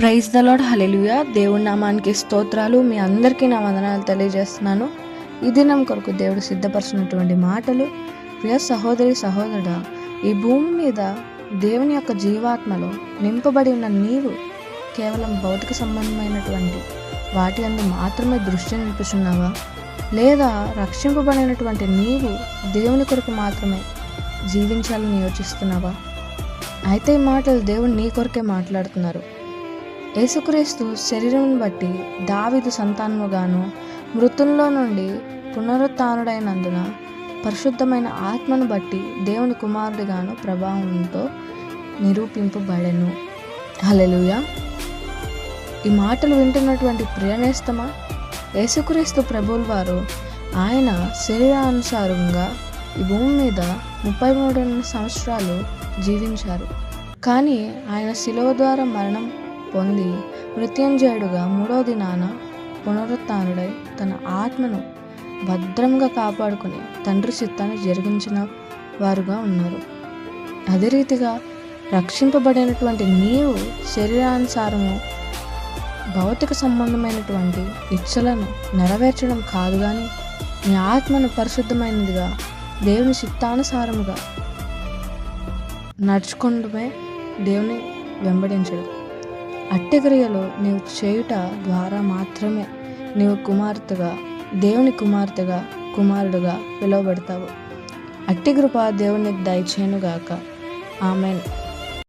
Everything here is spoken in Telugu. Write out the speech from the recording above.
ప్రైజ్ ద లార్డ్, హల్లెలూయా. దేవుడి నామానికి స్తోత్రాలు. మీ అందరికీ నా వందనాలు తెలియజేస్తున్నాను. ఈ దినం కొరకు దేవుడు సిద్ధపరిచినటువంటి మాటలు. ప్రియ సహోదరి సహోదరుడా, ఈ భూమి మీద దేవుని యొక్క జీవాత్మలో నింపబడి ఉన్న నీవు కేవలం భౌతిక సంబంధమైనటువంటి వాటి అందు మాత్రమే దృష్టి నిలుపుచున్నావా, లేదా రక్షింపబడినటువంటి నీవు దేవుని కొరకు మాత్రమే జీవించాలని యోచిస్తున్నావా? అయితే ఈ మాటలు దేవుడు నీ కొరకే మాట్లాడుతున్నారు. యేసుక్రీస్తు శరీరం బట్టి దావీదు సంతానముగాను, మృతుల్లో నుండి పునరుత్థానుడైనందున పరిశుద్ధమైన ఆత్మను బట్టి దేవుని కుమారుడిగాను ప్రభావంతో నిరూపింపబడెను. హల్లెలూయా. ఈ మాటలు వింటున్నటువంటి ప్రియనేస్తమా, యేసుక్రీస్తు ప్రభువుల వారు ఆయన శరీరానుసారంగా ఈ భూమి మీద 33 సంవత్సరాలు జీవించారు. కానీ ఆయన శిలువ ద్వారా మరణం పొంది మృత్యుంజయుడుగా 3వ దినాన పునరుత్థానుడై తన ఆత్మను భద్రంగా కాపాడుకుని తండ్రి చిత్తాన్ని జరిగించిన వారుగా ఉన్నారు. అదే రీతిగా రక్షింపబడినటువంటి నీవు శరీరానుసారము భౌతిక సంబంధమైనటువంటి ఇచ్చలను నెరవేర్చడం కాదు, కానీ నీ ఆత్మను పరిశుద్ధమైనదిగా దేవుని చిత్తానుసారముగా నడుచుకోవడమే దేవుని వెంబడించడం. అట్టి క్రియలు నీవు చేయుట ద్వారా మాత్రమే నీవు దేవుని కుమార్తెగా కుమారుడుగా పిలువబడతావు. అట్టి కృప దేవునికి దయచేయునుగాక. ఆమెన్.